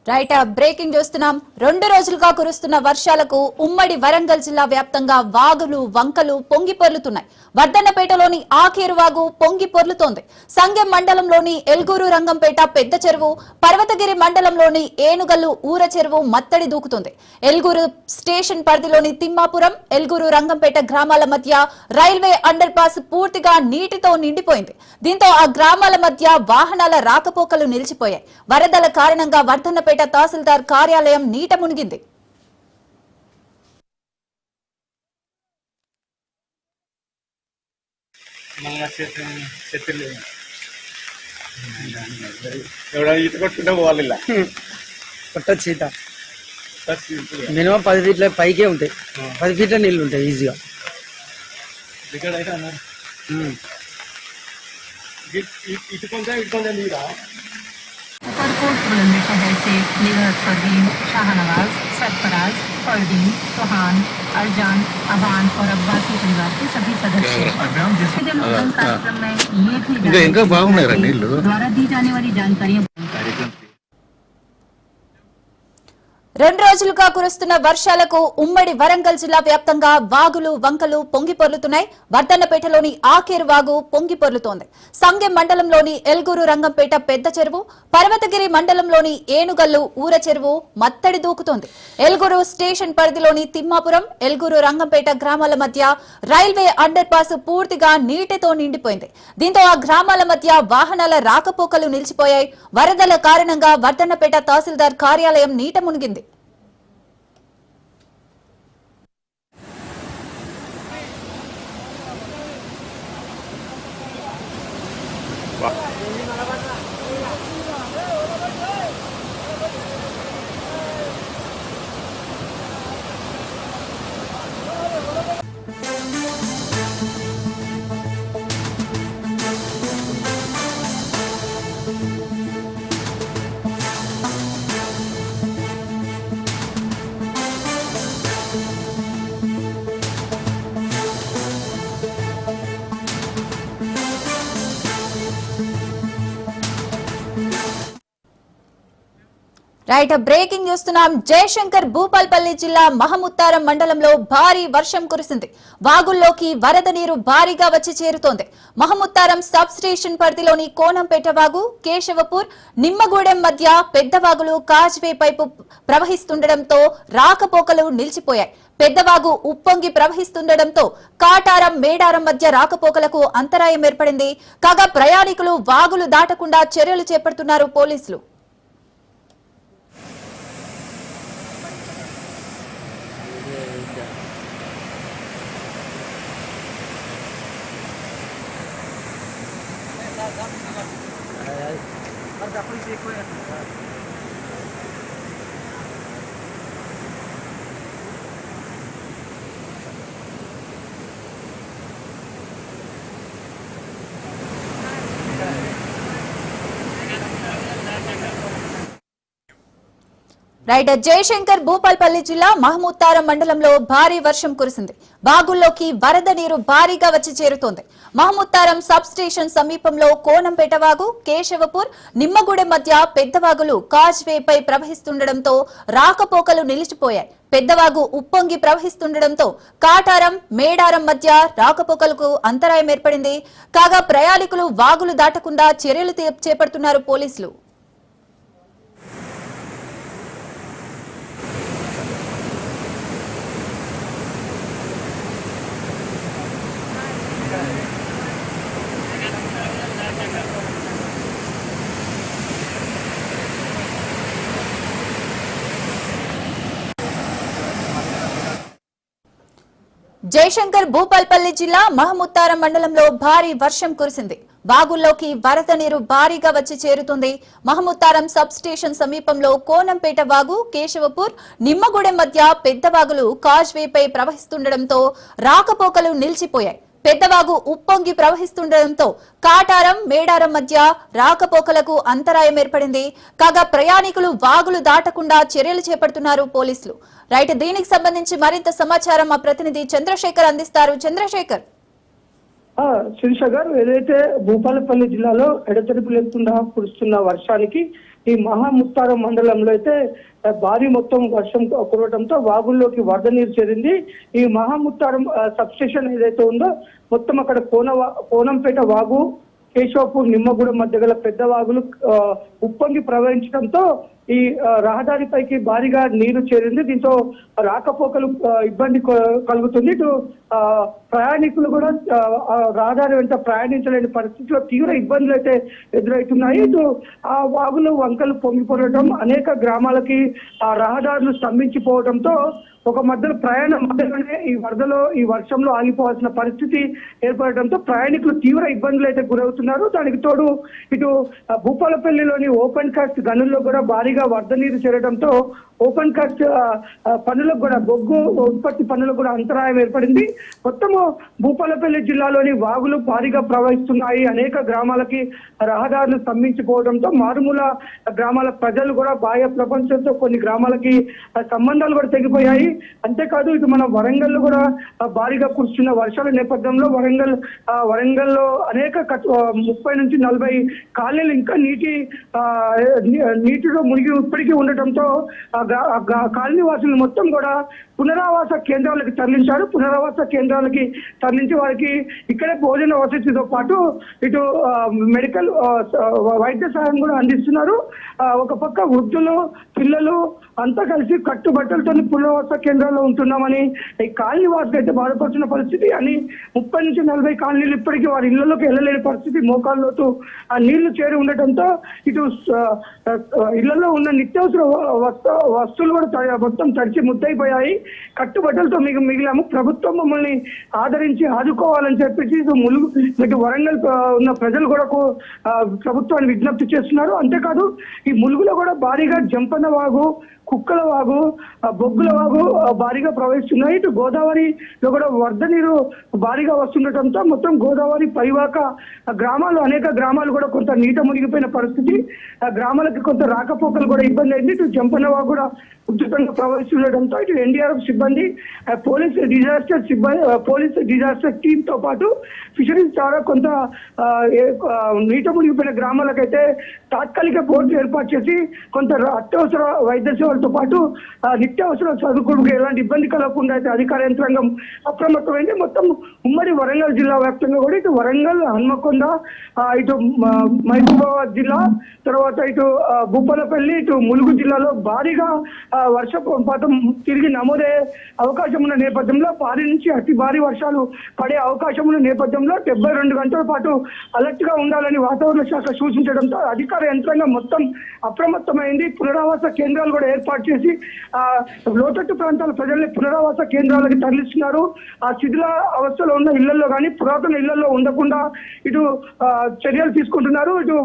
Right breaking చూస్తున్నాం. 2 రోజులుగా కురుస్తున్న వర్షాలకు ఉమ్మడి వరంగల్ జిల్లా వ్యాప్తంగా వాగులు వంకలు పొంగి పొర్లుతున్నాయి. వర్ధన్నపేటలోని ఆకేరు వాగు పొంగి పొర్లుతోంది. సంగెం మండలంలోని ఎల్గూరు రంగంపేట పెద్ద చెరువు, పర్వతగిరి మండలంలోని ఏనుగల్లు ఊర చెరువు మత్తడి దూకుతుంది. ఎల్గూరు స్టేషన్ పరిధిలోని తిమ్మాపురం, ఎల్గూరు రంగంపేట గ్రామాల మధ్య రైల్వే అండర్ పాస్ పూర్తిగా నీటితో నిండిపోయింది. దీంతో ఆ గ్రామాల మధ్య వాహనాల రాకపోకలు నిలిచిపోయాయి. వరదల కారణంగా వర్ధన్నపేట తహసీల్దార్ కార్యాలయం నీట మునిగింది. మినిమం 10 ఫీట్ల పైకే ఉంటాయి. 10 ఫీట్ల నీళ్ళు ఉంటాయి ఈజీగా. उपरकोट बुलंदशहर से निगहत परवीन, शाहनवाज, सरफराज, फरदीन, सोहान, अरजान, अबान और अब्बासी परिवार के सभी सदस्य कार्यक्रम में ये भी द्वारा दी जाने वाली जानकारियाँ 2 రోజులుగా కురుస్తున్న వర్షాలకు ఉమ్మడి వరంగల్ జిల్లా వ్యాప్తంగా వాగులు వంకలు పొంగి పొర్లుతున్నాయి. వర్ధన్నపేటలోని ఆకేరు వాగు పొంగి పొర్లుతోంది. సంగెం మండలంలోని ఎల్గూరు రంగంపేట పెద్ద చెరువు, పర్వతగిరి మండలంలోని ఏనుగల్లు ఊర చెరువు మత్తడి దూకుతోంది. ఎల్గూరు స్టేషన్ పరిధిలోని తిమ్మాపురం, ఎల్గూరు రంగంపేట గ్రామాల మధ్య రైల్వే అండర్ పాస్ పూర్తిగా నీటితో నిండిపోయింది. దీంతో ఆ గ్రామాల మధ్య వాహనాల రాకపోకలు నిలిచిపోయాయి. వరదల కారణంగా వర్ధన్నపేట తహసీల్దార్ కార్యాలయం నీట మునిగింది. రైట్ బ్రేకింగ్ చూస్తున్నాం. జయశంకర్ భూపాల్పల్లి జిల్లా మహముత్తారం మండలంలో భారీ వర్షం కురిసింది. వాగుల్లోకి వరద నీరు భారీగా వచ్చి చేరుతోంది. మహముత్తారం సబ్ స్టేషన్ పరిధిలోని కోనంపేట వాగు, కేశవపూర్, నిమ్మగూడెం మధ్య పెద్ద వాగులు కాజ్వే పైపు ప్రవహిస్తుండటంతో రాకపోకలు నిలిచిపోయాయి. పెద్దవాగు ఉప్పొంగి ప్రవహిస్తుండటంతో కాటారం, మేడారం మధ్య రాకపోకలకు అంతరాయం ఏర్పడింది. కాగా ప్రయాణికులు వాగులు దాటకుండా చర్యలు చేపడుతున్నారు పోలీసులు. రైట్ జయశంకర్ భూపాల్పల్లి జిల్లా మహముత్తారం మండలంలో భారీ వర్షం కురిసింది. బాగుల్లోకి వరద నీరు భారీగా వచ్చి చేరుతోంది. మహముత్తారం సబ్ స్టేషన్ సమీపంలో కోనంపేట వాగు, కేశవపూర్, నిమ్మగూడెం మధ్య పెద్దవాగులు కాజ్వేపై ప్రవహిస్తుండటంతో రాకపోకలు నిలిచిపోయాయి. పెద్దవాగు ఉప్పొంగి ప్రవహిస్తుండటంతో కాటారం, మేడారం మధ్య రాకపోకలకు అంతరాయం ఏర్పడింది. కాగా ప్రయాణికులు వాగులు దాటకుండా చర్యలు చేపడుతున్నారు పోలీసులు. జయశంకర్ భూపాల్పల్లి జిల్లా మహముత్తారం మండలంలో భారీ వర్షం కురిసింది. వాగుల్లోకి వరద నీరు భారీగా వచ్చి చేరుతుంది. మహముత్తారం సబ్ స్టేషన్ సమీపంలో కోనంపేట వాగు, కేశవపూర్, నిమ్మగూడెం మధ్య పెద్ద వాగులు కాజ్వేపై ప్రవహిస్తుండటంతో రాకపోకలు నిలిచిపోయాయి. పెద్దవాగు ఉప్పొంగి ప్రవహిస్తుండటంతో కాటారం, మేడారం మధ్య రాకపోకలకు అంతరాయం ఏర్పడింది. కాగా ప్రయాణికులు వాగులు దాటకుండా చర్యలు చేపడుతున్నారు పోలీసులు. రైట్, దీనికి సంబంధించి మరింత సమాచారం మా ప్రతినిధి చంద్రశేఖర్ అందిస్తారు. చంద్రశేఖర్. శిరీష గారు, ఏదైతే భూపాలపల్లి జిల్లాలో ఎడతెరిపి లేకుండా కురుస్తున్న వర్షానికి ఈ మహాముత్తారం మండలంలో అయితే భారీ మొత్తం వర్షం కురవడంతో వాగుల్లోకి వరద నీరు చేరింది. ఈ మహాముత్తారం సబ్ స్టేషన్ ఏదైతే ఉందో మొత్తం అక్కడ కోనంపేట వాగు, కేశవపూర్, నిమ్మగూడెం మధ్య గల పెద్ద వాగులు ఉప్పొంగి ప్రవహించడంతో ఈ రహదారిపైకి భారీగా నీరు చేరింది. దీంతో రాకపోకలు ఇబ్బంది కలుగుతుంది. ఇటు ప్రయాణికులు కూడా రహదారి వెంట ప్రయాణించలేని పరిస్థితిలో తీవ్ర ఇబ్బందులు అయితే ఎదురవుతున్నాయి. ఇటు ఆ వాగులు వంకలు పొంగిపోవడం, అనేక గ్రామాలకి ఆ రహదారులు స్తంభించిపోవడంతో ఒక ప్రయాణం మధ్యలోనే ఈ వర్షంలో ఆగిపోవాల్సిన పరిస్థితి ఏర్పడటంతో ప్రయాణికులు తీవ్ర ఇబ్బందులు అయితే గురవుతున్నారు. దానికి తోడు ఇటు భూపాలపల్లిలోని ఓపెన్ కాస్ట్ గనుల్లో కూడా భారీగా వరద నీరు చేరడంతో ఓపెన్ కాస్ట్ పనులకు కూడా బొగ్గు ఉత్పత్తి పనులకు కూడా అంతరాయం ఏర్పడింది. మొత్తము భూపాలపల్లి జిల్లాలోని వాగులు భారీగా ప్రవహిస్తున్నాయి. అనేక గ్రామాలకి రహదారులు స్తంభించిపోవడంతో మారుమూల గ్రామాల ప్రజలు కూడా బాహ్య ప్రపంచంతో కొన్ని గ్రామాలకి సంబంధాలు కూడా తెగిపోయాయి. అంతేకాదు ఇటు మన వరంగల్లో కూడా భారీగా కురుస్తున్న వర్షాల నేపథ్యంలో వరంగల్లో అనేక 30 నుంచి 40 కాలనీలు ఇంకా నీటిలో మునిగి ఇప్పటికీ ఉండటంతో కాలనీ వాసులు మొత్తం కూడా పునరావాస కేంద్రాలకు తరలించారు. పునరావాస కేంద్రాలకి తరలించి వారికి ఇక్కడే భోజన వసతితో పాటు ఇటు మెడికల్ వైద్య సహాయం కూడా అందిస్తున్నారు. ఒక పక్క వృద్ధులు, పిల్లలు అంతా కలిసి కట్టుబట్టలతో పునరావాస కేంద్రాల్లో ఉంటున్నామని ఈ కాలనీ వాసులు అయితే బాధపడుతున్న పరిస్థితి. అని 30 నుంచి 40 కాలనీలు ఇప్పటికీ వారి ఇళ్లలోకి వెళ్ళలేని పరిస్థితి. మోకాళ్ళలోతు ఆ నీళ్లు చేరి ఉండటంతో ఇటు ఇళ్లలో ఉన్న నిత్యావసర వస్తువులు కూడా మొత్తం తడిచి ముద్దయిపోయాయి. కట్టుబట్టలతో మిగిలాము. ప్రభుత్వం మమ్మల్ని ఆదరించి ఆదుకోవాలని చెప్పేసి ఇటు వరంగల్ ఉన్న ప్రజలు కూడా ప్రభుత్వాన్ని విజ్ఞప్తి చేస్తున్నారు. అంతేకాదు ఈ ములుగులో కూడా భారీగా జంపన్న వాగు, కుక్కల వాగు, బొగ్గుల వాగు భారీగా ప్రవహిస్తున్నాయి. ఇటు గోదావరిలో కూడా వరద నీరు భారీగా వస్తుండటంతో మొత్తం గోదావరి పరివాక గ్రామాలు, అనేక గ్రామాలు కూడా కొంత నీట మునిగిపోయిన పరిస్థితి. ఆ గ్రామాలకు కొంత రాకపోకలు కూడా ఇబ్బంది అయింది. ఇటు జంపన్న వాగు కూడా ఉధృతంగా ప్రవహిస్తుండటంతో ఇటు ఎన్డీఆర్ఎఫ్ సిబ్బంది, పోలీస్ డిజాస్టర్ టీమ్ తో పాటు ఫిషరీస్ ద్వారా కొంత నీట మునిగిపోయిన గ్రామాలకైతే తాత్కాలిక బోర్డు ఏర్పాటు చేసి కొంత అత్యవసర వైద్య సేవలతో పాటు నిత్యావసర చదువుకోవడానికి ఎలాంటి ఇబ్బంది కలగకుండా అయితే అధికార యంత్రాంగం అప్రమత్తమైంది. మొత్తం ఉమ్మడి వరంగల్ జిల్లా వ్యాప్తంగా కూడా ఇటు వరంగల్, హన్మకొండ, ఇటు మహబూబాబాద్ జిల్లా, తర్వాత ఇటు భూపాలపల్లి, ఇటు ములుగు జిల్లాలో భారీగా వర్షపాతం తిరిగి నమోదయ్యే అవకాశం ఉన్న నేపథ్యంలో భారీ నుంచి అతి భారీ వర్షాలు పడే అవకాశం ఉన్న నేపథ్యంలో 72 గంటల పాటు అలర్ట్ గా ఉండాలని వాతావరణ శాఖ సూచించడంతో అధికార యంత్రాంగం మొత్తం అప్రమత్తమైంది. పునరావాస కేంద్రాలు కూడా ఏర్పాటు చేసి లోతట్టు ప్రాంతాల ప్రజల్ని పునరావాస కేంద్రాలకు తరలిస్తున్నారు. ఆ శిథిల అవస్థలో ఉన్న ఇళ్లలో కానీ పురాతన ఇళ్లలో ఉండకుండా ఇటు చర్యలు తీసుకుంటున్నారు. ఇటు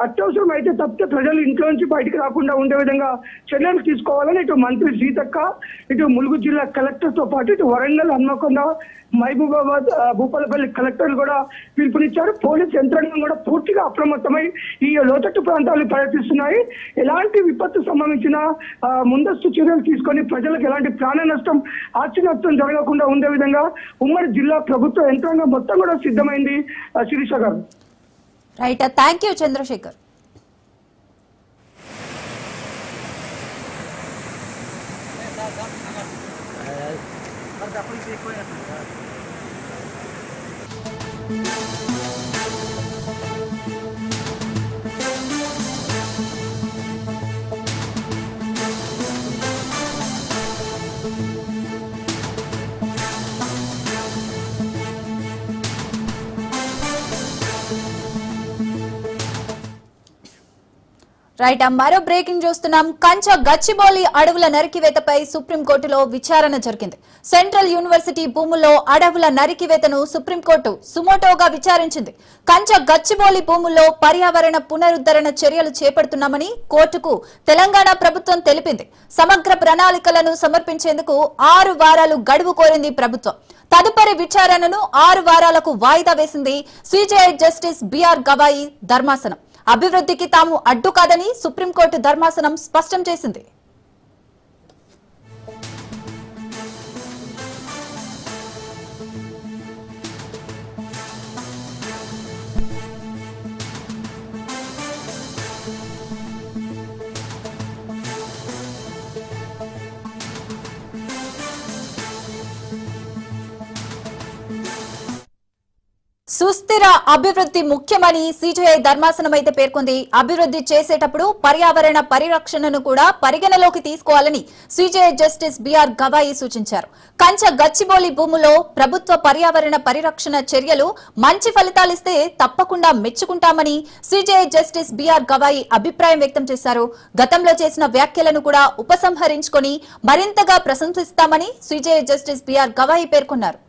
అత్యవసరం అయితే తప్పితే ప్రజలు ఇంట్లో నుంచి బయటికి రాకుండా ఉండే విధంగా చర్యలు తీసుకోవాలని ఇటు మంత్రి సీతక్క, ఇటు ములుగు జిల్లా కలెక్టర్ తో పాటు ఇటు వరంగల్, హన్మకొండ, మహబూబాబాద్, భూపాలపల్లి కలెక్టర్లు కూడా పిలుపునిచ్చారు. పోలీస్ యంత్రాంగం కూడా పూర్తిగా అప్రమత్తమై ఈ లోతట్టు ప్రాంతాలు పర్యటిస్తున్నాయి. ఎలాంటి విపత్తు సంభవించినా ముందస్తు చర్యలు తీసుకొని ప్రజలకు ఎలాంటి ప్రాణ నష్టం, ఆస్తి నష్టం జరగకుండా ఉండే విధంగా ఉమ్మడి జిల్లా ప్రభుత్వ యంత్రాంగం మొత్తం కూడా సిద్ధమైంది. శిరీష గారు. Right, thank you Chandrasekhar. Right, మరో బ్రేకింగ్ చూస్తున్నాం. కంచ గచ్చిబౌలి అడవుల నరికివేతపై సుప్రీంకోర్టులో విచారణ జరిగింది. సెంట్రల్ యూనివర్సిటీ భూముల్లో అడవుల నరికివేతను సుప్రీంకోర్టు సుమోటోగా విచారించింది. కంచ గచ్చిబౌలి భూముల్లో పర్యావరణ పునరుద్ధరణ చర్యలు చేపడుతున్నామని కోర్టుకు తెలంగాణ ప్రభుత్వం తెలిపింది. సమగ్ర ప్రణాళికలను సమర్పించేందుకు 6 వారాలు గడువు కోరింది ప్రభుత్వం. తదుపరి విచారణను 6 వారాలకు వాయిదా వేసింది సిజేఐ జస్టిస్ బిఆర్ గవాయి ధర్మాసనం. అభివృద్ధికి తాము అడ్డు కాదని సుప్రీంకోర్టు ధర్మాసనం స్పష్టం చేసింది. సుస్థిర అభివృద్ధి ముఖ్యమని సిజేఐ ధర్మాసనం అయితే పేర్కొంది. అభివృద్ధి చేసేటప్పుడు పర్యావరణ పరిరక్షణను కూడా పరిగణలోకి తీసుకోవాలని సిజేఐ జస్టిస్ బిఆర్ గవాయి సూచించారు. కంచ గచ్చిబౌలి భూములో ప్రభుత్వ పర్యావరణ పరిరక్షణ చర్యలు మంచి ఫలితాలిస్తే తప్పకుండా మెచ్చుకుంటామని సిజేఐ జస్టిస్ బిఆర్ గవాయి అభిప్రాయం వ్యక్తం చేశారు. గతంలో చేసిన వ్యాఖ్యలను కూడా ఉపసంహరించుకొని మరింతగా ప్రశంసిస్తామని సిజేఐ జస్టిస్ బిఆర్ గవాయి పేర్కొన్నారు.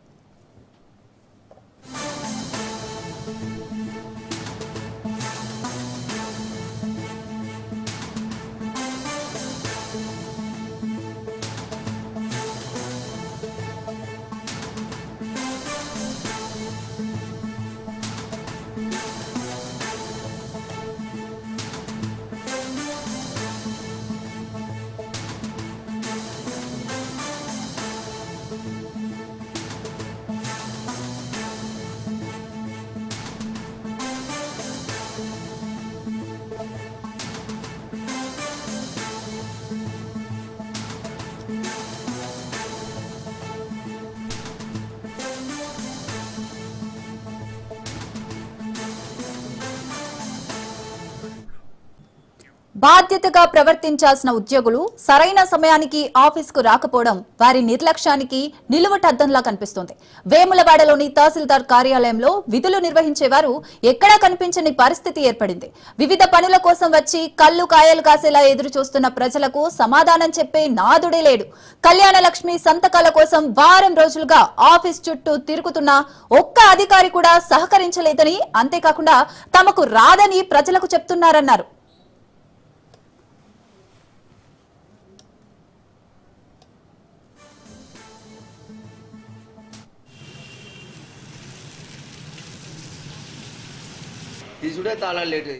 బాధ్యతగా ప్రవర్తించాల్సిన ఉద్యోగులు సరైన సమయానికి ఆఫీసుకు రాకపోవడం వారి నిర్లక్ష్యానికి నిలువటద్దంలా కనిపిస్తోంది. వేములవాడలోని తహసీల్దార్ కార్యాలయంలో విధులు నిర్వహించేవారు ఎక్కడా కనిపించని పరిస్థితి ఏర్పడింది. వివిధ పనుల కోసం వచ్చి కళ్ళు కాయలు కాసేలా ఎదురు చూస్తున్న ప్రజలకు సమాధానం చెప్పే నాదుడే లేడు. కళ్యాణ లక్ష్మి సంతకాల కోసం వారం రోజులుగా ఆఫీస్ చుట్టూ తిరుగుతున్న ఒక్క అధికారి కూడా సహకరించలేదని, అంతేకాకుండా తమకు రాదని ప్రజలకు చెప్తున్నారన్నారు. తీసుడే తాళాలు లేట్.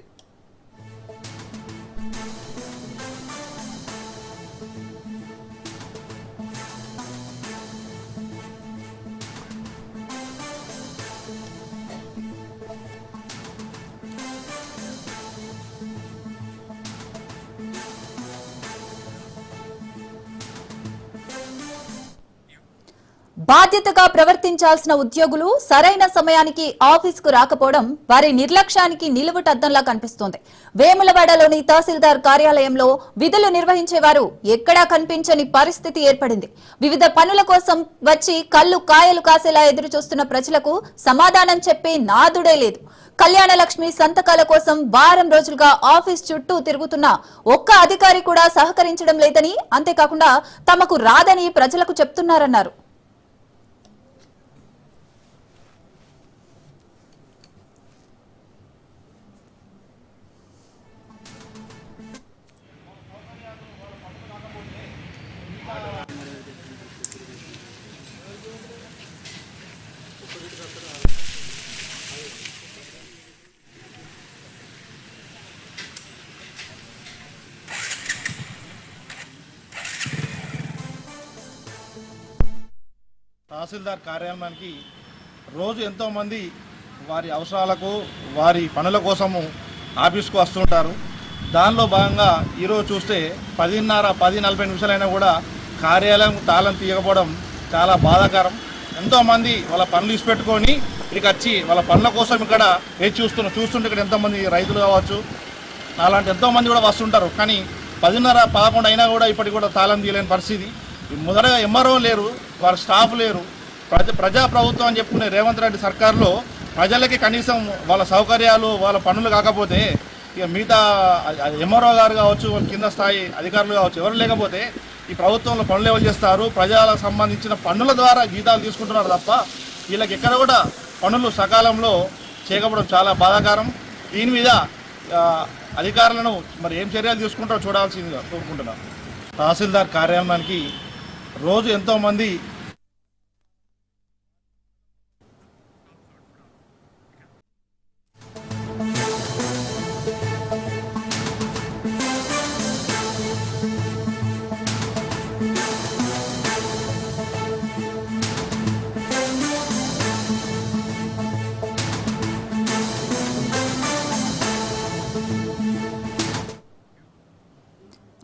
బాధ్యతగా ప్రవర్తించాల్సిన ఉద్యోగులు సరైన సమయానికి ఆఫీసుకు రాకపోవడం వారి నిర్లక్ష్యానికి నిలువుటద్దంలా కనిపిస్తోంది. వేములవాడలోని తహసీల్దార్ కార్యాలయంలో విధులు నిర్వహించేవారు ఎక్కడా కనిపించని పరిస్థితి ఏర్పడింది. వివిధ పనుల కోసం వచ్చి కళ్ళు కాయలు కాసేలా ఎదురు చూస్తున్న ప్రజలకు సమాధానం చెప్పే నాదుడే లేదు. కళ్యాణ లక్ష్మి సంతకాల కోసం వారం రోజులుగా ఆఫీస్ చుట్టూ తిరుగుతున్న ఒక్క అధికారి కూడా సహకరించడం లేదని, అంతేకాకుండా తమకు రాదని ప్రజలకు చెప్తున్నారన్నారు. తహసీల్దార్ కార్యాలయానికి రోజు ఎంతోమంది వారి అవసరాలకు వారి పనుల కోసము ఆఫీస్కు వస్తుంటారు. దానిలో భాగంగా ఈరోజు చూస్తే 10:40 నిమిషాలైనా కూడా కార్యాలయం తాళం తీయకపోవడం చాలా బాధాకరం. ఎంతోమంది వాళ్ళ పనులు ఇచ్చిపెట్టుకొని ఇక్కడికి వచ్చి వాళ్ళ పనుల కోసం ఇక్కడ వేచి చూస్తుంటే ఇక్కడ ఎంతోమంది రైతులు కావచ్చు, అలాంటి ఎంతోమంది కూడా వస్తుంటారు. కానీ 10:30-11 అయినా కూడా ఇప్పటికి కూడా తాళం తీయలేని పరిస్థితి. మొదటగా ఎంఆర్ఓ లేరు, వారి స్టాఫ్ లేరు. ప్రజాప్రభుత్వం అని చెప్పుకునే రేవంత్ రెడ్డి సర్కారులో ప్రజలకి కనీసం వాళ్ళ సౌకర్యాలు వాళ్ళ పనులు కాకపోతే ఇక మిగతా ఎంఆర్ఓ గారు కావచ్చు, కింద స్థాయి అధికారులు కావచ్చు, ఎవరు లేకపోతే ఈ ప్రభుత్వంలో పనులు ఎవరు చేస్తారు? ప్రజలకు సంబంధించిన పన్నుల ద్వారా జీతాలు తీసుకుంటున్నారు తప్ప వీళ్ళకి ఎక్కడ కూడా పనులు సకాలంలో చేయకపోవడం చాలా బాధాకరం. దీని మీద అధికారులను మరి ఏం చర్యలు తీసుకుంటారో చూడాల్సిందిగా కోరుకుంటున్నాను. తహసీల్దార్ కార్యాలయానికి రోజు ఎంతోమంది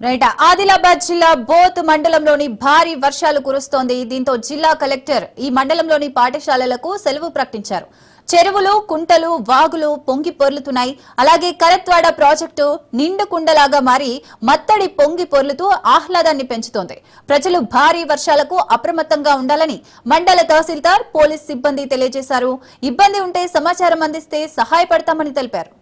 రైట్. ఆదిలాబాద్ జిల్లా బోత్ మండలంలోని భారీ వర్షాలు కురుస్తోంది. దీంతో జిల్లా కలెక్టర్ ఈ మండలంలోని పాఠశాలలకు సెలవు ప్రకటించారు. చెరువులు, కుంటలు, వాగులు పొంగి పొర్లుతున్నాయి. అలాగే కరత్వాడ ప్రాజెక్టు నిండు కుండలాగా మారి మత్తడి పొంగి పొర్లుతూ ఆహ్లాదాన్ని పెంచుతోంది. ప్రజలు భారీ వర్షాలకు అప్రమత్తంగా ఉండాలని మండల తహసీల్దార్, పోలీస్ సిబ్బంది తెలియజేశారు. ఇబ్బంది ఉంటే సమాచారం అందిస్తే సహాయపడతామని తెలిపారు.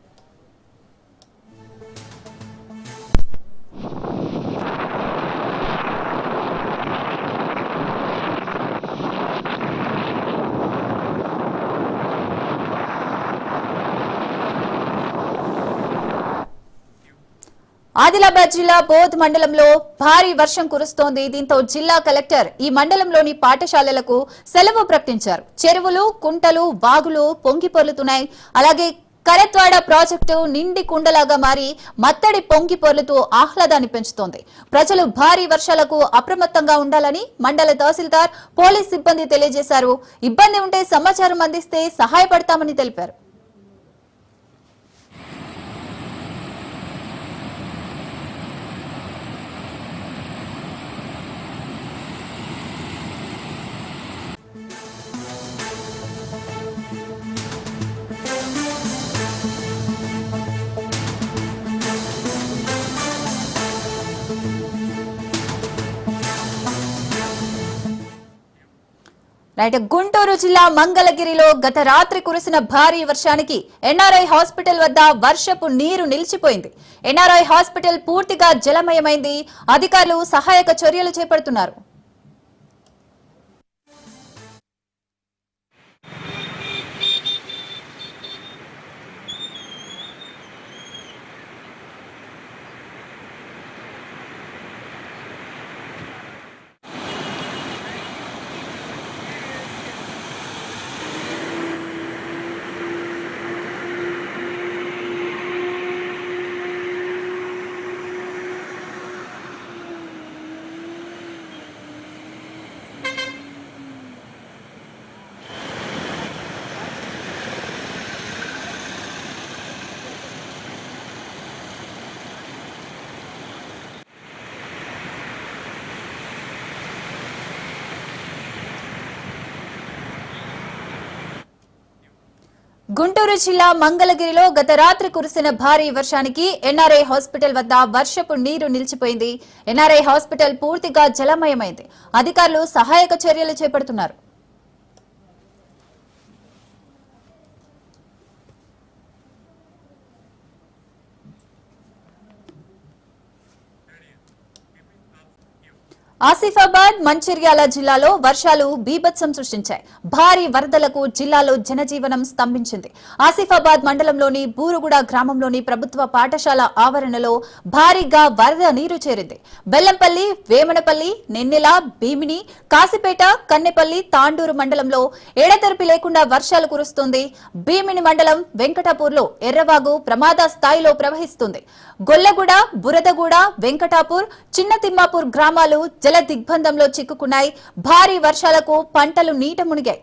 ఆదిలాబాద్ జిల్లా బోధ్ మండలంలో భారీ వర్షం కురుస్తోంది. దీంతో జిల్లా కలెక్టర్ ఈ మండలంలోని పాఠశాలలకు సెలవు ప్రకటించారు. చెరువులు, కుంటలు, వాగులు పొంగి పొర్లుతున్నాయి. అలాగే కరత్వాడ ప్రాజెక్టు నిండి కుండలాగా మారి మత్తడి పొంగి పొర్లుతూ ఆహ్లాదాన్ని పెంచుతోంది. ప్రజలు భారీ వర్షాలకు అప్రమత్తంగా ఉండాలని మండల తహసీల్దార్, పోలీస్ సిబ్బంది తెలియజేశారు. ఇబ్బంది ఉంటే సమాచారం అందిస్తే సహాయపడతామని తెలిపారు. గుంటూరు జిల్లా మంగళగిరిలో గత రాత్రి కురిసిన భారీ వర్షానికి ఎన్ఆర్ఐ హాస్పిటల్ వద్ద వర్షపు నీరు నిలిచిపోయింది. ఎన్ఆర్ఐ హాస్పిటల్ పూర్తిగా జలమయమైంది. అధికారులు సహాయక చర్యలు చేపడుతున్నారు. గుంటూరు జిల్లా మంగళగిరిలో గత రాత్రి కురిసిన భారీ వర్షానికి ఎన్ఆర్ఐ హాస్పిటల్ వద్ద వర్షపు నీరు నిలిచిపోయింది. ఎన్ఆర్ఐ హాస్పిటల్ పూర్తిగా జలమయమైంది. అధికారులు సహాయక చర్యలు చేపడుతున్నారు. ఆసిఫాబాద్, మంచిర్యాల జిల్లాలో వర్షాలు బీభత్సం సృష్టించాయి. భారీ వరదలకు జిల్లాలో జనజీవనం స్తంభించింది. ఆసిఫాబాద్ మండలంలోని బూరుగుడ గ్రామంలోని ప్రభుత్వ పాఠశాల ఆవరణలో భారీగా వరద నీరు చేరింది. బెల్లంపల్లి, వేమనపల్లి, నెన్నెల, భీమిని, కాసిపేట, కన్నెపల్లి, తాండూరు మండలంలో ఎడతెరిపి లేకుండా వర్షాలు కురుస్తుంది. భీమిని మండలం వెంకటాపూర్లో ఎర్రవాగు ప్రమాద స్థాయిలో ప్రవహిస్తుంది. గొల్లగూడ, బురదగూడ, వెంకటాపూర్, చిన్న తిమ్మాపూర్ గ్రామాలు జల దిగ్బంధంలో చిక్కుకున్నాయి. భారీ వర్షాలకు పంటలు నీట మునిగాయి.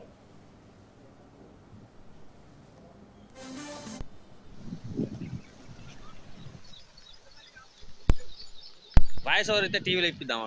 వాయిస్ ఓవర్ అయితే టీవీలో ఇప్పిద్దాం.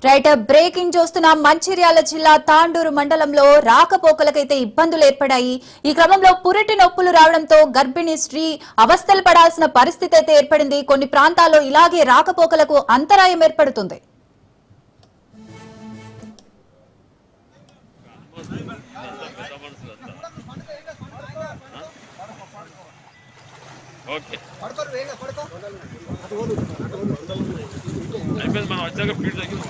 రైట్, బ్రేకింగ్ చూస్తున్న మంచిర్యాల జిల్లా తాండూరు మండలంలో రాకపోకలకైతే ఇబ్బందులు ఏర్పడాయి. ఈ క్రమంలో పురిటి నొప్పులు రావడంతో గర్భిణీ స్త్రీ అవస్థలు పడాల్సిన పరిస్థితి అయితే ఏర్పడింది. కొన్ని ప్రాంతాల్లో ఇలాగే రాకపోకలకు అంతరాయం ఏర్పడుతుంది. ఓకే అయిపోయింది మనం వచ్చాక ఫీడ్ తగ్గింది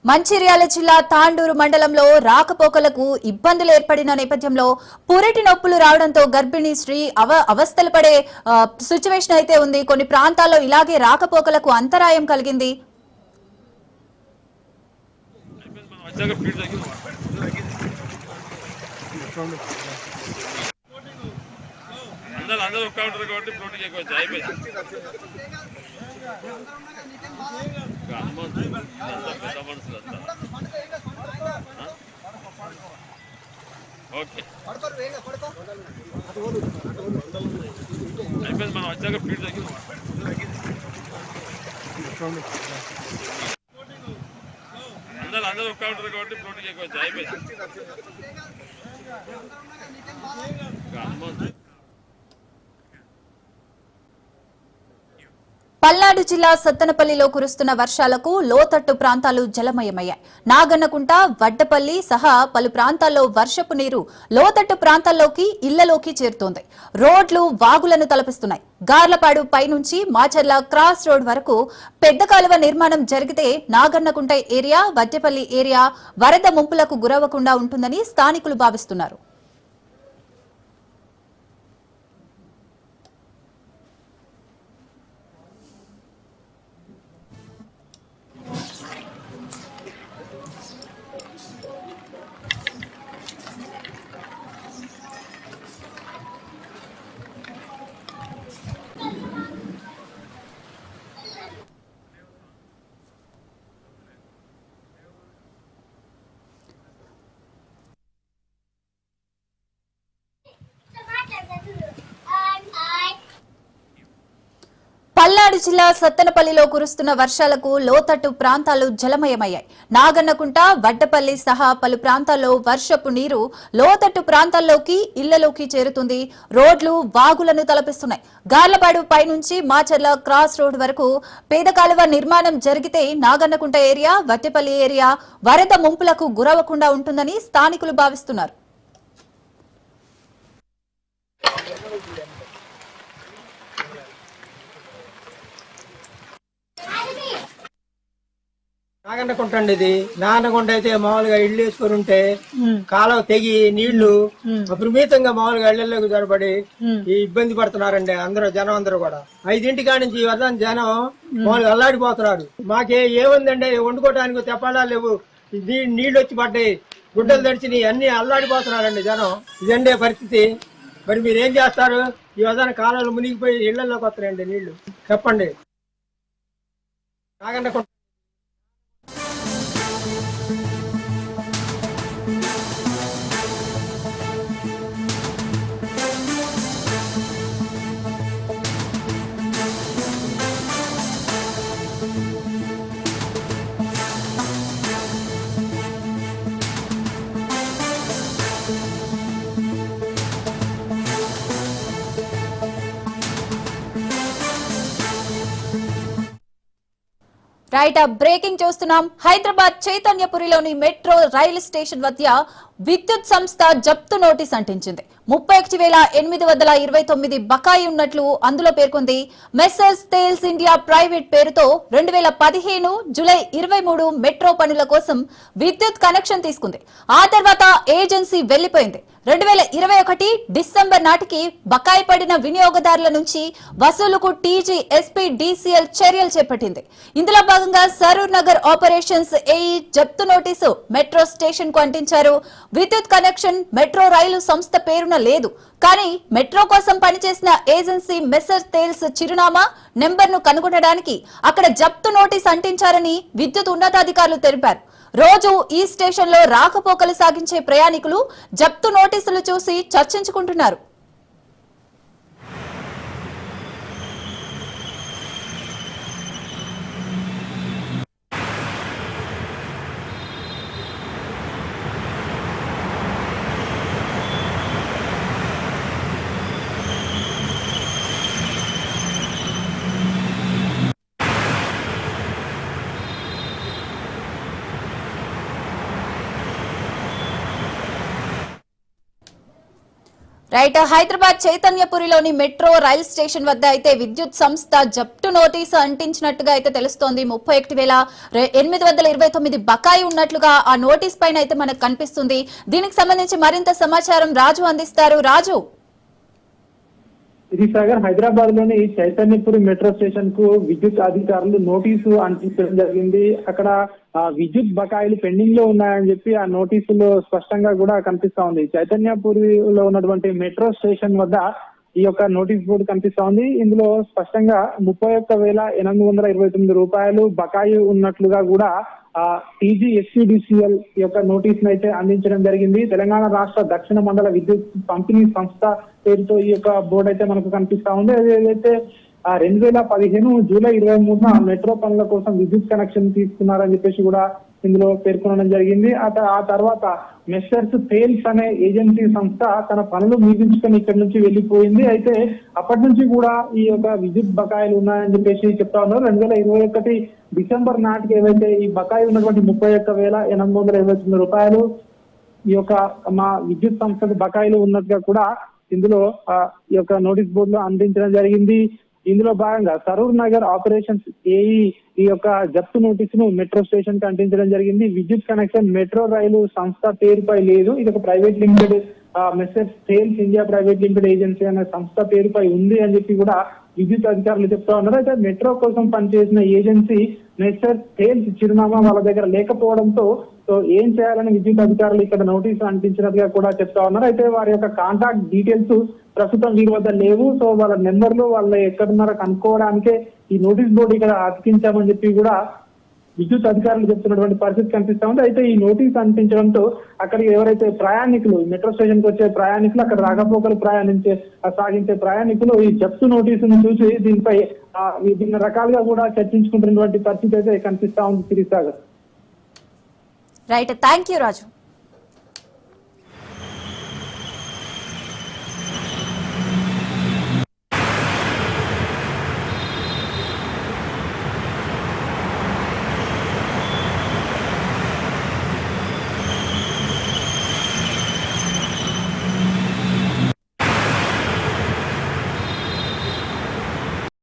మంచిర్యాల జిల్లా తాండూరు మండలంలో రాకపోకలకు ఇబ్బందులు ఏర్పడిన నేపథ్యంలో పురిటి నొప్పులు రావడంతో గర్భిణీ స్త్రీ అవస్థలు పడే సిచ్యువేషన్ అయితే ఉంది. కొన్ని ప్రాంతాల్లో ఇలాగే రాకపోకలకు అంతరాయం కలిగింది. అందరూ ఒక్క ఉంటారు కాబట్టి ప్రోటీన్ ఎక్కువ అయిపోయింది ఓకే అయిపోయింది మనం వచ్చాక ఫీడ్ తగ్గింది అందరూ ఒక్క ఉంటారు కాబట్టి ప్రోటీన్ ఎక్కువ అయిపోయింది పల్నాడు జిల్లా సత్తెనపల్లిలో కురుస్తున్న వర్షాలకు లోతట్టు ప్రాంతాలు జలమయమయ్యాయి. నాగన్నకుంట, వడ్డపల్లి సహా పలు ప్రాంతాల్లో వర్షపు నీరు లోతట్టు ప్రాంతాల్లోకి ఇళ్లలోకి చేరుతోంది. రోడ్లు వాగులను తలపిస్తున్నాయి. గార్లపాడు పైనుంచి మాచర్ల క్రాస్ రోడ్ వరకు పెద్ద కాలువ నిర్మాణం జరిగితే నాగన్నకుంట ఏరియా, వడ్డపల్లి ఏరియా వరద ముంపులకు గురవ్వకుండా ఉంటుందని స్థానికులు భావిస్తున్నారు. పల్నాడు జిల్లా సత్తెనపల్లిలో కురుస్తున్న వర్షాలకు లోతట్టు ప్రాంతాలు జలమయమయ్యాయి. నాగన్నకుంట, వడ్డపల్లి సహా పలు ప్రాంతాల్లో వర్షపు నీరు లోతట్టు ప్రాంతాల్లోకి ఇళ్లలోకి చేరుతుంది. రోడ్లు వాగులను తలపిస్తున్నాయి. గార్లపాడు పైనుంచి మాచర్ల క్రాస్ రోడ్ వరకు పేద కాలువ నిర్మాణం జరిగితే నాగన్నకుంట ఏరియా, వడ్డపల్లి ఏరియా వరద ముంపులకు గురవ్వకుండా ఉంటుందని స్థానికులు భావిస్తున్నారు. నాగన్నకుంట అండి ఇది. నాగన్నకుంట అయితే మామూలుగా ఇళ్ళు వేసుకొని ఉంటే కాలువ తెగి నీళ్లు అపరిమితంగా మామూలుగా ఇళ్లలోకి జరపడి ఈ ఇబ్బంది పడుతున్నారండి అందరూ, జనం అందరూ కూడా. 5 కాడి నుంచి వద్ద జనం మామూలుగా అల్లాడిపోతున్నారు. మాకే ఏముందండి, వండుకోవడానికి తెప్పాలా లేవు, నీళ్లు వచ్చి పడ్డాయి, గుడ్డలు తడిచినాయి, అన్ని అల్లాడిపోతున్నారండి జనం. ఇదండి పరిస్థితి. మరి మీరు ఏం చేస్తారు? ఈ వదన కాలువలు మునిగిపోయి ఇళ్లలోకి వస్తున్నాయండి నీళ్లు. చెప్పండి. నాగన్నకుంట రైట్, బ్రేకింగ్ చూస్తున్నాం. హైదరాబాద్ చైతన్యపురిలోని మెట్రో రైలు స్టేషన్ వద్ద విద్యుత్ సంస్థ జప్తు నోటీస్ అంటించింది. 31,829 బకాయి ఉన్నట్లు అందులో పేర్కొంది. మెస్సర్స్ తేల్స్ ఇండియా ప్రైవేట్ పేరుతో 2015 జూలై 23 మెట్రో పనుల కోసం విద్యుత్ కనెక్షన్ తీసుకుంది. ఆ తర్వాత ఏజెన్సీ వెళ్లిపోయింది. 2021 డిసెంబర్ నాటికి బకాయి పడిన వినియోగదారుల నుంచి వసూలుకు టీజీ ఎస్పీడీసీఎల్ చర్యలు చేపట్టింది. ఇందులో భాగంగా సరూర్ నగర్ ఆపరేషన్స్ ఏఈ జప్తు నోటీసు మెట్రో స్టేషన్ కు అంటించారు. విద్యుత్ కనెక్షన్ మెట్రో రైలు సంస్థ పేరున లేదు, కానీ మెట్రో కోసం పనిచేసిన ఏజెన్సీ మెస్సర్ తేల్స్ చిరునామా నెంబర్ను కనుగొనడానికి అక్కడ జప్తు నోటీస్ అంటించారని విద్యుత్ ఉన్నతాధికారులు తెలిపారు. రోజు ఈ స్టేషన్ లో రాకపోకలు సాగించే ప్రయాణికులు జప్తు నోటీసులు చూసి చర్చించుకుంటున్నారు. రైట్, హైదరాబాద్ చైతన్యపురిలోని మెట్రో రైల్ స్టేషన్ వద్ద అయితే విద్యుత్ సంస్థ జప్టు నోటీసు అంటించినట్టుగా అయితే తెలుస్తోంది. 31,829 బకాయి ఉన్నట్లుగా ఆ నోటీస్ పైన అయితే మనకు కనిపిస్తుంది. దీనికి సంబంధించి మరింత సమాచారం రాజు అందిస్తారు. రాజు, ఇది సాగర్, హైదరాబాద్ లోని చైతన్యపురి మెట్రో స్టేషన్ కు విద్యుత్ అధికారులు నోటీసు అంటించడం జరిగింది. అక్కడ విద్యుత్ బకాయిలు పెండింగ్ లో ఉన్నాయని చెప్పి ఆ నోటీసులో స్పష్టంగా కూడా కనిపిస్తా ఉంది. చైతన్యపురిలో ఉన్నటువంటి మెట్రో స్టేషన్ వద్ద ఈ యొక్క నోటీస్ బోర్డు కనిపిస్తా ఉంది. ఇందులో స్పష్టంగా 31,829 రూపాయలు బకాయి ఉన్నట్లుగా కూడా TGSPDCL ఈ యొక్క నోటీస్ అయితే అందించడం జరిగింది. తెలంగాణ రాష్ట్ర దక్షిణ మండల విద్యుత్ పంపిణీ సంస్థ పేరుతో ఈ యొక్క బోర్డు అయితే మనకు కనిపిస్తా ఉంది. ఏదైతే 2015 జూలై 23న మెట్రో పనుల కోసం విద్యుత్ కనెక్షన్ తీసుకున్నారని చెప్పేసి కూడా ఇందులో పేర్కొనడం జరిగింది. ఆ తర్వాత మెస్సర్స్ టేల్స్ అనే ఏజెన్సీ సంస్థ తన పనులు ముగించుకొని ఇక్కడి నుంచి వెళ్లిపోయింది. అయితే అప్పటి నుంచి కూడా ఈ యొక్క విద్యుత్ బకాయిలు ఉన్నాయని చెప్పేసి చెప్తా ఉన్నారు. 2021 డిసెంబర్ నాటికి ఏవైతే ఈ బకాయి ఉన్నటువంటి 31,829 రూపాయలు ఈ యొక్క మా విద్యుత్ సంస్థకు బకాయిలు ఉన్నట్టుగా కూడా ఇందులో ఈ యొక్క నోటీస్ బోర్డులో అందించడం జరిగింది. ఇందులో భాగంగా సరూర్ నగర్ ఆపరేషన్స్ ఏఈ ఈ యొక్క జప్తు నోటీసును మెట్రో స్టేషన్ కి అంటించడం జరిగింది. విద్యుత్ కనెక్షన్ మెట్రో రైలు సంస్థ పేరుపై లేదు. ఇది ఒక private limited Messrs sales India private limited agency అనే సంస్థ పేరుపై ఉంది అని చెప్పి కూడా విద్యుత్ అధికారులు చెప్తా ఉన్నారు. అయితే మెట్రో కోసం పనిచేసిన ఏజెన్సీ మెస్సర్స్ సేల్స్ చిరునామా వాళ్ళ దగ్గర లేకపోవడంతో ఏం చేయాలని విద్యుత్ అధికారులు ఇక్కడ నోటీసు అంటించినట్టుగా కూడా చెప్తా ఉన్నారు. అయితే వారి యొక్క కాంటాక్ట్ డీటెయిల్స్ ప్రస్తుతం వీరి వద్ద లేవు. సో వాళ్ళ నెంబర్లు వాళ్ళు ఎక్కడున్నారో కనుక్కోవడానికే ఈ నోటీస్ బోర్డు ఇక్కడ అతికించామని చెప్పి కూడా విద్యుత్ అధికారులు చెప్తున్నటువంటి పరిస్థితి కనిపిస్తా ఉంది. అయితే ఈ నోటీస్ అంటించడంతో అక్కడికి ఎవరైతే ప్రయాణికులు మెట్రో స్టేషన్ కి వచ్చే ప్రయాణికులు, అక్కడ రాకపోకలు సాగించే ప్రయాణికులు ఈ జప్తు నోటీసును చూసి దీనిపై విభిన్న రకాలుగా కూడా చర్చించుకుంటున్నటువంటి పరిస్థితి అయితే కనిపిస్తా ఉంది. Sirisagar. Right, thank you Raju.